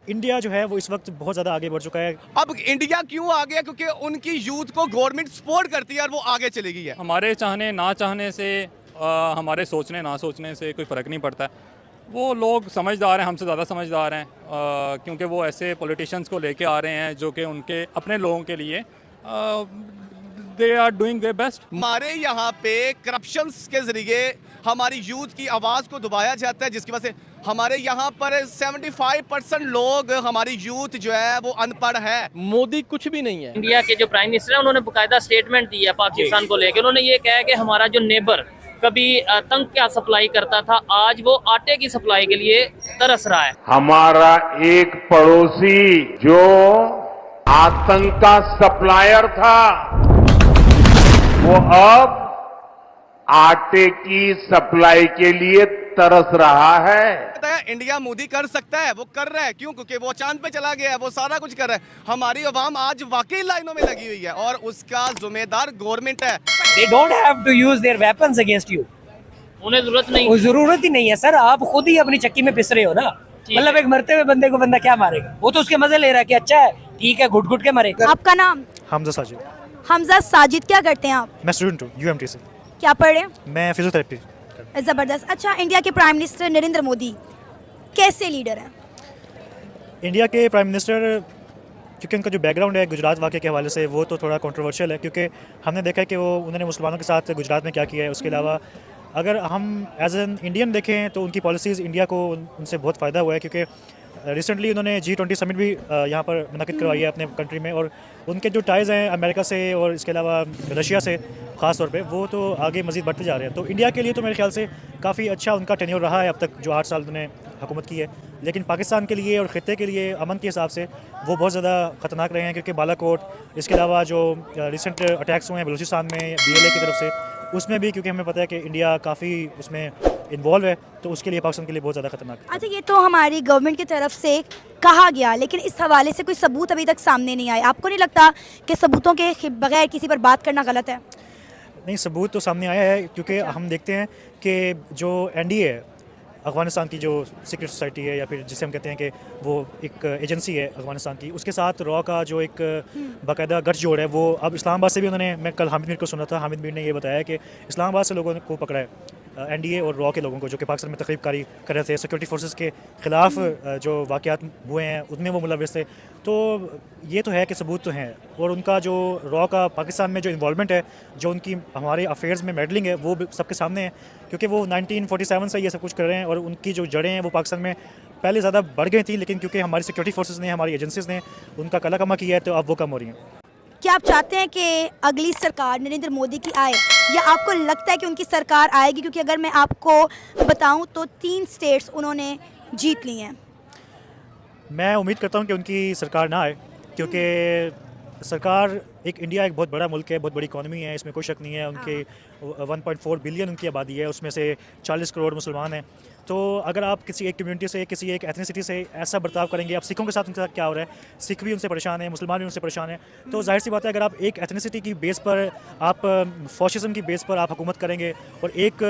India जो है वो इस वक्त बहुत ज़्यादा आगे बढ़ चुका है। अब इंडिया क्यों आ गया? क्योंकि उनकी यूथ को गवर्नमेंट सपोर्ट करती है और वो आगे चली गई है। हमारे चाहने ना चाहने से हमारे सोचने ना सोचने से कोई फ़र्क नहीं पड़ता है। वो लोग समझदार हैं, हमसे ज़्यादा समझदार हैं, क्योंकि वो ऐसे पॉलिटिशियंस को लेके आ रहे हैं जो कि उनके अपने लोगों के लिए they are doing their best. हमारे यहाँ पे करप्शन के जरिए हमारी यूथ की आवाज़ को दबाया जाता है, जिसकी वजह से हमारे यहाँ पर 75% लोग, हमारी यूथ जो है वो अनपढ़ है। मोदी कुछ भी नहीं है। इंडिया के जो प्राइम मिनिस्टर है उन्होंने बाकायदा स्टेटमेंट दी है पाकिस्तान को लेकर। उन्होंने ये कहा है कि हमारा जो नेबर कभी तंग क्या सप्लाई करता था, आज वो आटे की सप्लाई के लिए तरस रहा है। हमारा एक पड़ोसी जो आतंक का सप्लायर था, वो अब आटे की सप्लाई के लिए तरस रहा है। इंडिया मोदी कर सकता है, वो कर रहा है। क्यों? क्योंकि वो चांद पे चला गया है, वो सारा कुछ कर रहा है। हमारी अवाम आज वाकई लाइनों में लगी हुई है और उसका जिम्मेदार गवर्नमेंट है। They don't have to use their weapons against you. उन्हें जरूरत नहीं, जरूरत ही नहीं है सर, आप खुद ही अपनी चक्की में पिस रहे हो ना। मतलब एक मरते हुए बंदे को बंदा क्या मारेगा? वो तो उसके मजे ले रहा है कि अच्छा है, ठीक है, घुट घुट के मरेगा। आपका नाम? हमजा साजिद। हमजा साजिद, क्या करते हैं आप? मैं स्टूडेंट हूँ UMT से। क्या पढ़ रहे हैं? मैं फिजियोथेरेपी। ज़बरदस्त। अच्छा, इंडिया के प्राइम मिनिस्टर नरेंद्र मोदी कैसे लीडर हैं? इंडिया के प्राइम मिनिस्टर, क्योंकि उनका जो बैकग्राउंड है गुजरात वाक़े के हवाले से, वो तो थोड़ा कंट्रोवर्शियल है, क्योंकि हमने देखा है कि वो उन्होंने मुसलमानों के साथ गुजरात में क्या किया है। उसके अलावा अगर हम एज एन इंडियन देखें तो उनकी पॉलिसीज़ इंडिया को उनसे बहुत फ़ायदा हुआ है, क्योंकि रिसेंटली उन्होंने G20 समिट भी यहाँ पर मुनक़िद करवाई है अपने कंट्री में, और उनके जो टाइज़ हैं अमेरिका से और इसके अलावा रशिया से ख़ास तौर पे, वो तो आगे मज़ीद बढ़ते जा रहे हैं। तो इंडिया के लिए तो मेरे ख्याल से काफ़ी अच्छा उनका टेन्योर रहा है अब तक, जो 8 साल उन्होंने हुकूमत की है। लेकिन पाकिस्तान के लिए और ख़ित्ते के लिए अमन के हिसाब से वो बहुत ज़्यादा ख़तरनाक रहे हैं, क्योंकि बालाकोट, इसके अलावा जो रिसेंट अटैक्स हुए हैं बलूचिस्तान में BLA की तरफ से, उसमें भी क्योंकि हमें पता है कि इंडिया काफ़ी उसमें इन्वॉल्व है, तो उसके लिए पाकिस्तान के लिए बहुत ज़्यादा खतरनाक है। अच्छा, ये तो हमारी गवर्नमेंट की तरफ से कहा गया, लेकिन इस हवाले से कोई सबूत अभी तक सामने नहीं आए। आपको नहीं लगता कि सबूतों के बगैर किसी पर बात करना गलत है? नहीं, सबूत तो सामने आया है, क्योंकि हम देखते हैं कि जो NDA है, अफ़गानिस्तान की जो सीक्रेट सोसाइटी है, या फिर जिसे हम कहते हैं कि वो एक एजेंसी है अफ़गानिस्तान की, उसके साथ रॉ का जो एक बाकायदा गठजोड़ है, वो अब इस्लामाबाद से भी उन्होंने, मैं कल हामिद मीर को सुना था, हामिद मीर ने ये बताया कि इस्लामाबाद से लोगों को पकड़ा है, NDA और रॉ के लोगों को, जो कि पाकिस्तान में तकरीबकारी कर रहे थे, सिक्योरिटी फोर्सेस के ख़िलाफ़ जो वाक़यात हुए हैं उनमें वो मुलव्वस थे। तो ये तो है कि सबूत तो हैं, और उनका जो रॉ का पाकिस्तान में जो इन्वॉल्वमेंट है, जो उनकी हमारे अफेयर्स में मेडलिंग है, वो सबके सामने है, क्योंकि वो 1947 से ये सब कुछ कर रहे हैं, और उनकी जो जड़ें हैं वो पाकिस्तान में पहले ज़्यादा बढ़ गई थी, लेकिन क्योंकि हमारी सिक्योरिटी फोर्सेस ने, हमारी एजेंसीज़ ने उनका कला कमा किया है, तो अब वो कम हो रही हैं। क्या आप चाहते हैं कि अगली सरकार नरेंद्र मोदी की आए, या आपको लगता है कि उनकी सरकार आएगी? क्योंकि अगर मैं आपको बताऊं तो 3 स्टेट्स उन्होंने जीत ली हैं। मैं उम्मीद करता हूं कि उनकी सरकार ना आए, क्योंकि सरकार इंडिया एक बहुत बड़ा मुल्क है, बहुत बड़ी इकॉनमी है, इसमें कोई शक नहीं है। उनके 1.4 बिलियन उनकी आबादी है, उसमें से 40 करोड़ मुसलमान हैं। तो अगर आप किसी एक कम्युनिटी से, किसी एक एथनिसिटी से ऐसा बर्ताव करेंगे, अब सिखों के साथ उनके साथ क्या हो रहा है, सिख भी उनसे परेशान है, मुसलमान भी उनसे परेशान है, तो जाहिर सी बात है अगर आप एक एथनिसिटी की बेस पर, आप फॉशिज़म की बेस पर आप हुकूमत करेंगे, और एक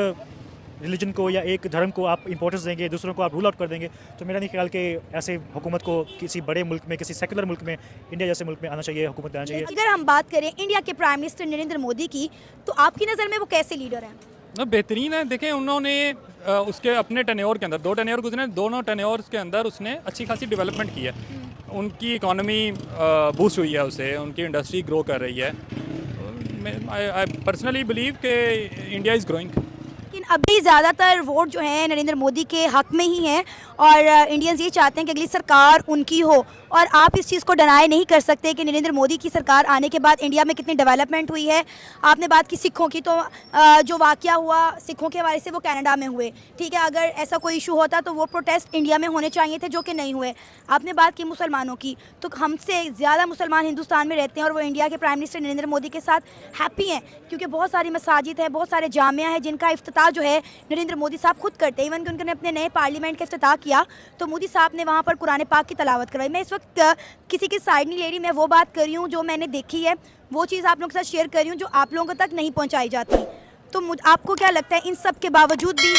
रिलीजन को या एक धर्म को आप इंपॉर्टेंस देंगे, दूसरों को आप रूल आउट कर देंगे, तो मेरा नहीं ख्याल कि ऐसे हुकूमत को किसी बड़े मुल्क में, किसी सेकुलर मुल्क में, इंडिया जैसे मुल्क में आना चाहिए, हुकूमत देना चाहिए। अगर हम बात करें इंडिया के प्राइम मिनिस्टर नरेंद्र मोदी की, तो आपकी नज़र में वो कैसे लीडर हैं? बेहतरीन है। देखें, उन्होंने उसके अपने टेन्योर के अंदर 2 टेन्योर गुजरे, दोनों टेन्योर्स के अंदर उसने अच्छी खासी डेवलपमेंट की है। उनकी इकॉनमी बूस्ट हुई है, उससे उनकी इंडस्ट्री ग्रो कर रही है। आई पर्सनली बिलीव कि इंडिया इज़ ग्रोइंग। लेकिन अभी ज़्यादातर वोट जो हैं नरेंद्र मोदी के हक में ही हैं, और इंडियंस ये चाहते हैं कि अगली सरकार उनकी हो, और आप इस चीज़ को डिनाई नहीं कर सकते कि नरेंद्र मोदी की सरकार आने के बाद इंडिया में कितनी डेवलपमेंट हुई है। आपने बात की सिखों की, तो जो वाक़या हुआ सिखों के हवाले से वो कनाडा में हुए, ठीक है। अगर ऐसा कोई इशू होता तो वो प्रोटेस्ट इंडिया में होने चाहिए थे, जो कि नहीं हुए। आपने बात की मुसलमानों की, तो हमसे ज़्यादा मुसलमान हिंदुस्तान में रहते हैं, और वो इंडिया के प्राइम मिनिस्टर नरेंद्र मोदी के साथ हैप्पी हैं, क्योंकि बहुत सारी मसाजिद हैं, बहुत सारे जामिया हैं, जिनका इफ्तिताह जो है नरेंद्र मोदी साहब खुद करते हैं। इवन कि उन्होंने अपने नए पार्लियामेंट का इफ्तिताह किया तो मोदी साहब ने वहाँ पर कुरान पाक की तलावत करवाई। मैं इस वक्त किसी की साइड नहीं ले रही, मैं वो बात कर रही हूँ जो मैंने देखी है, वो चीज़ आप लोगों के साथ शेयर कर रही हूँ जो आप लोगों तक नहीं पहुँचाई जाती। तो आपको क्या लगता है इन सब के बावजूद भी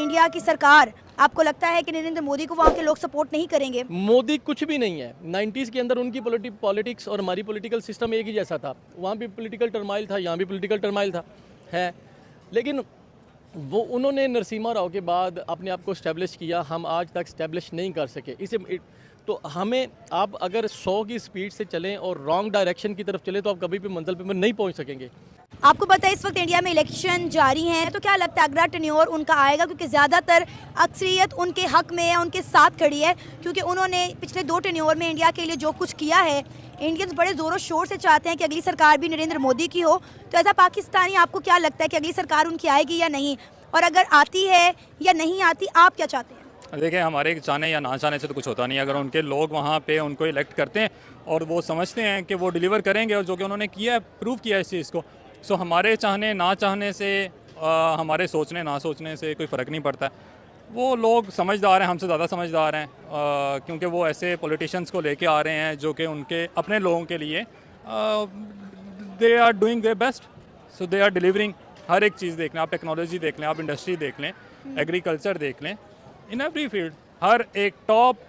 इंडिया की सरकार आपको लगता है कि नरेंद्र मोदी को वहाँ के लोग सपोर्ट नहीं करेंगे? मोदी कुछ भी नहीं है। 90s के अंदर उनकी पॉलिटिक्स और हमारी पॉलिटिकल सिस्टम एक ही जैसा था। वहाँ भी पॉलिटिकल टर्माइल था, यहाँ भी पॉलिटिकल टर्माइल था है, लेकिन वो उन्होंने नरसिम्हा राव के बाद अपने आप को इस्टेब्लिश किया। हम आज तक इस्टेब्लिश नहीं कर सके इसे। तो हमें, आप अगर 100 की स्पीड से चलें और रॉन्ग डायरेक्शन की तरफ चलें तो आप कभी भी मंजिल पे नहीं पहुँच सकेंगे। आपको पता है इस वक्त इंडिया में इलेक्शन जारी हैं, तो क्या लगता है अगला टेन्योर उनका आएगा? क्योंकि ज़्यादातर अक्सरियत उनके हक में है, उनके साथ खड़ी है, क्योंकि उन्होंने पिछले 2 टेन्योर में इंडिया के लिए जो कुछ किया है, इंडियंस बड़े ज़ोरों शोर से चाहते हैं कि अगली सरकार भी नरेंद्र मोदी की हो। तो ऐसा पाकिस्तानी आपको क्या लगता है कि अगली सरकार उनकी आएगी या नहीं, और अगर आती है या नहीं आती, आप क्या चाहते हैं? देखिए, हमारे चाहने या ना चाहने से तो कुछ होता नहीं। अगर उनके लोग वहाँ पे उनको इलेक्ट करते हैं और वो समझते हैं कि वो डिलीवर करेंगे, और जो कि उन्होंने किया है, प्रूव किया है इस चीज़ को, सो हमारे चाहने ना चाहने से, हमारे सोचने ना सोचने से कोई फ़र्क नहीं पड़ता। वो लोग समझदार हैं, हमसे ज़्यादा समझदार हैं, क्योंकि वो ऐसे पॉलिटिशियंस को लेके आ रहे हैं जो कि उनके अपने लोगों के लिए they are doing their best, so they are delivering. हर एक चीज़ देख लें, आप टेक्नोलॉजी देख लें, आप इंडस्ट्री देख लें, एग्रीकल्चर देख लें, इन एवरी फील्ड, हर एक टॉप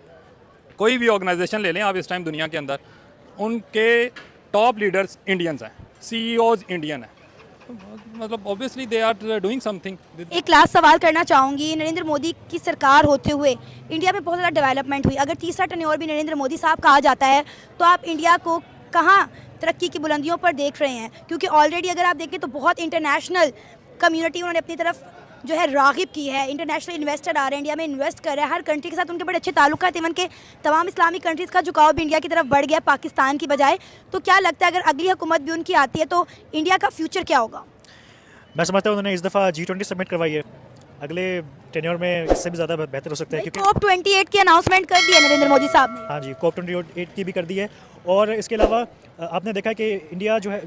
कोई भी ऑर्गेनाइजेशन ले लें आप इस टाइम दुनिया के अंदर, उनके टॉप लीडर्स इंडियंस हैं, CEOs इंडियन हैं। मतलब obviously they are doing something. एक लास्ट सवाल करना चाहूँगी, नरेंद्र मोदी की सरकार होते हुए इंडिया में बहुत ज़्यादा डेवलपमेंट हुई। अगर तीसरा टेन्योर भी नरेंद्र मोदी साहब कहा जाता है, तो आप इंडिया को कहाँ तरक्की की बुलंदियों पर देख रहे हैं? क्योंकि ऑलरेडी अगर आप देखें तो बहुत इंटरनेशनल कम्युनिटी उन्होंने अपनी तरफ जो है राग़िब की है। इंटरनेशनल इन्वेस्टर आ रहे हैं, इंडिया में इन्वेस्ट कर रहे हैं, हर कंट्री के साथ उनके बड़े अच्छे ताल्लुकात, इवन के तमाम इस्लामिक कंट्रीज़ का झुकाव भी इंडिया की तरफ बढ़ गया पाकिस्तान की बजाय। तो क्या लगता है अगर अगली हुकूमत भी उनकी आती है तो इंडिया का फ्यूचर क्या होगा? मैं समझता हूँ उन्होंने इस दफ़ा G20 सबमिट करवाई है, अगले टेन्योर में इससे भी ज़्यादा बेहतर हो सकता है, क्योंकि COP28 की अनाउंसमेंट कर दी है नरेंद्र मोदी साहब ने। हाँ जी, COP28 की भी कर दी है। और इसके अलावा आपने देखा है कि इंडिया जो है,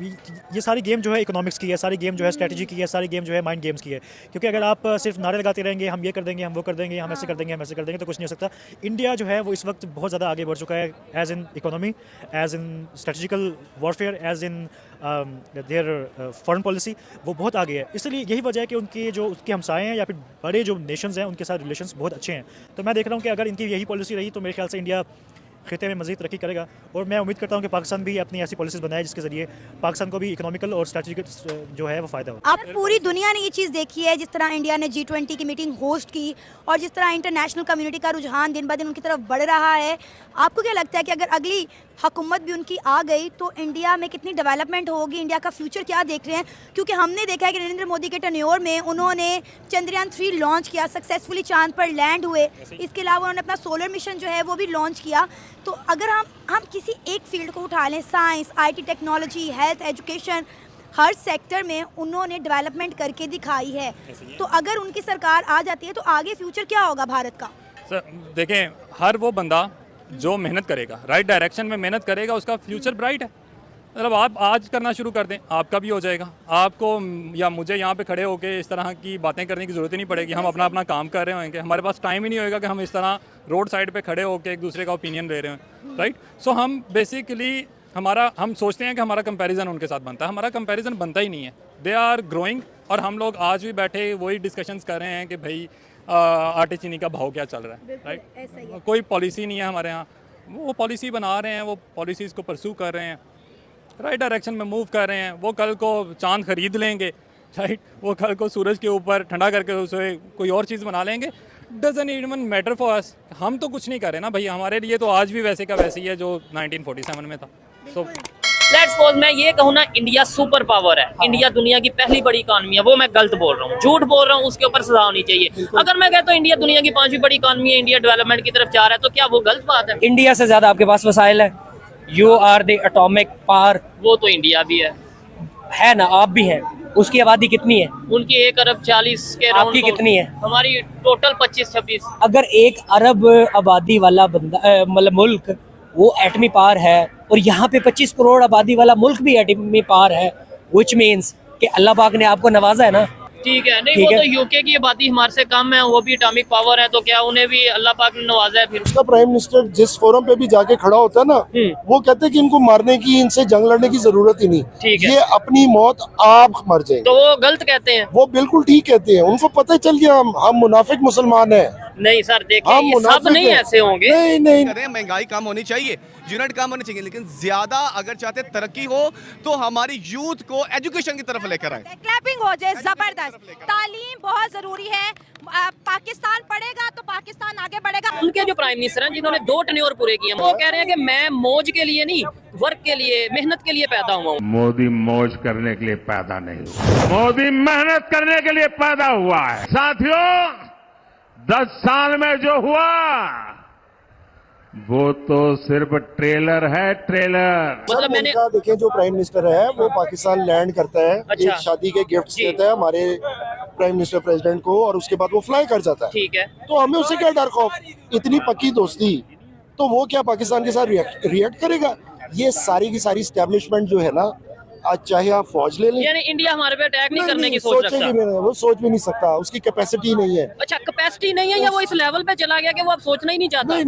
ये सारी गेम जो है इकोनॉमिक्स की है, सारी गेम जो है स्ट्रेटजी की है, सारी गेम जो है माइंड गेम्स की है। क्योंकि अगर आप सिर्फ नारे लगाते रहेंगे, हम ये कर देंगे, हम वो कर देंगे, हम ऐसे कर देंगे, हम ऐसे कर देंगे, तो कुछ नहीं हो सकता। इंडिया जो है वो इस वक्त बहुत ज़्यादा आगे बढ़ चुका है, as in economy, as in strategical warfare, as in their foreign policy, वो बहुत आगे है। इसलिए यही वजह है कि उसके हमसाए हैं या फिर बड़े जो नेशंस हैं उनके साथ रिलेशंस बहुत अच्छे हैं। तो मैं देख रहा हूँ कि अगर इनकी यही पॉलिसी रही तो मेरे ख्याल से इंडिया खिते में मज़ीद तरक्की करेगा। और मैं उम्मीद करता हूँ कि पाकिस्तान भी अपनी ऐसी पॉलिसीज़ बनाए जिसके ज़रिए पाकिस्तान को भी इकोनॉमिकल और स्ट्रेटजिक जो है वो फ़ायदा हो। अब पूरी दुनिया ने ये चीज़ देखी है, जिस तरह इंडिया ने G20 की मीटिंग होस्ट की और जिस तरह इंटरनेशनल कम्युनिटी का रुझान दिन ब दिन उनकी तरफ बढ़ रहा है। आपको क्या लगता है कि अगर अगली हुकूमत भी उनकी आ गई तो इंडिया में कितनी डेवलपमेंट होगी, इंडिया का फ्यूचर क्या देख रहे हैं? क्योंकि हमने देखा है कि नरेंद्र मोदी के टेन्योर में उन्होंने चंद्रयान 3 लॉन्च किया, सक्सेसफुली चांद पर लैंड हुए। इसके अलावा उन्होंने अपना सोलर मिशन जो है वो भी लॉन्च किया। तो अगर हम किसी एक फील्ड को उठा लें, science, IT technology, health, education, her sector में उन्होंने डेवलपमेंट करके दिखाई है। तो अगर उनकी सरकार आ जाती है तो आगे फ्यूचर क्या होगा भारत का? सर देखें, हर वो बंदा जो मेहनत करेगा, राइट डायरेक्शन में मेहनत करेगा, उसका फ्यूचर ब्राइट है। मतलब आप आज करना शुरू कर दें, आपका भी हो जाएगा। आपको या मुझे यहाँ पे खड़े होकर इस तरह की बातें करने की ज़रूरत ही नहीं पड़ेगी। हम अपना अपना काम कर रहे होंगे, हमारे पास टाइम ही नहीं होएगा कि हम इस तरह रोड साइड पे खड़े होकर एक दूसरे का ओपिनियन ले रहे हैं, राइट। सो हम बेसिकली हम सोचते हैं कि हमारा कंपैरिजन उनके साथ बनता है, हमारा कंपैरिजन बनता ही नहीं है। दे आर ग्रोइंग, और हम लोग आज भी बैठे वही डिस्कशंस कर रहे हैं कि भाई आटे चीनी का भाव क्या चल रहा है, राइट। कोई पॉलिसी नहीं है हमारे यहाँ, वो पॉलिसी बना रहे हैं, वो पॉलिसीज़ को परस्यू कर रहे हैं, राइट डायरेक्शन में मूव कर रहे हैं। वो कल को चांद खरीद लेंगे, राइट, वो कल को सूरज के ऊपर ठंडा करके उसे कोई और चीज़ बना लेंगे। Doesn't even matter for us, हम तो कुछ नहीं कर रहे ना भाई, हमारे लिए तो आज भी वैसे का वैसे ही है जो 1947 में था। सो लेट्स सपोज मैं ये कहूँ ना, इंडिया सुपर पावर है, इंडिया दुनिया की पहली बड़ी इकॉनमी है, वो मैं गलत बोल रहा हूँ, झूठ बोल रहा हूँ, उसके ऊपर सजा होनी चाहिए। अगर मैं कहता हूँ इंडिया दुनिया की 5वीं बड़ी इकॉनमी है, इंडिया डेवलपमेंट की तरफ जा रहा है, तो क्या वो गलत बात है? इंडिया से ज्यादा आपके पास वसाइल है, you are the atomic power. वो तो इंडिया भी है ना, आप भी हैं। उसकी आबादी कितनी है? उनकी 1 अरब 40 के राउंड। आपकी कितनी है? हमारी टोटल 25-26। अगर 1 अरब आबादी वाला बंदा मतलब मुल्क वो एटमी पावर है, और यहाँ पे 25 करोड़ आबादी वाला मुल्क भी एटमी पावर है, which means कि अल्लाह पाक ने आपको नवाजा है ना। ठीक है, नहीं वो तो यूके की आबादी हमारे से कम है, वो भी एटॉमिक पावर है, तो क्या उन्हें भी अल्लाह पाक ने नवाजा है? फिर उसका प्राइम मिनिस्टर जिस फोरम पे भी जाके खड़ा होता है ना, वो कहते हैं कि इनको मारने की, इनसे जंग लड़ने की जरूरत ही नहीं, ठीक है, ये अपनी मौत आप मर जाएंगे। तो वो गलत कहते हैं? वो बिल्कुल ठीक कहते हैं, उनको पता चल गया हम मुनाफिक मुसलमान हैं। नहीं सर देखिए हम ये सब मुनाफिक नहीं हैं। ऐसे होंगे। नहीं करें, महंगाई कम होनी चाहिए, यूनिट कम होनी चाहिए, लेकिन ज्यादा अगर चाहते तरक्की हो तो हमारी यूथ को एजुकेशन की तरफ लेकर आए। क्लैपिंग हो जाए, जबरदस्त। तालीम बहुत जरूरी है। पाकिस्तान पढ़ेगा तो पाकिस्तान आगे बढ़ेगा। उनके जो प्राइम मिनिस्टर हैं जिन्होंने 2 टेन्योर पूरे किए हैं, वो कह रहे हैं कि मैं मौज के लिए नहीं, वर्क के लिए, मेहनत के लिए पैदा हुआ हूँ। मोदी मौज करने के लिए पैदा नहीं हुआ, मोदी मेहनत करने के लिए पैदा हुआ है। साथियों, 10 साल में जो हुआ वो तो सिर्फ ट्रेलर है, ट्रेलर। मतलब मैंने उनका देखें, जो प्राइम मिनिस्टर है वो पाकिस्तान लैंड करता है, अच्छा। एक शादी के गिफ्ट जी। देता है हमारे प्राइम मिनिस्टर प्रेसिडेंट को, और उसके बाद वो फ्लाई कर जाता है। ठीक है, तो हमें उससे क्या डर खौफ, इतनी पक्की दोस्ती, तो वो क्या पाकिस्तान के साथ रिएक्ट करेगा? ये सारी की सारी स्टैब्लिशमेंट जो है ना, आज चाहे आप फौज ले लें, यानी इंडिया हमारे पे अटैक नहीं करने की सोच सोचेगी रखता। भी नहीं, वो सोच भी नहीं सकता, उसकी कैपेसिटी नहीं है। अच्छा कैपेसिटी नहीं है या वो इस लेवल पे चला गया कि वो अब सोचना ही नहीं चाहता। नहीं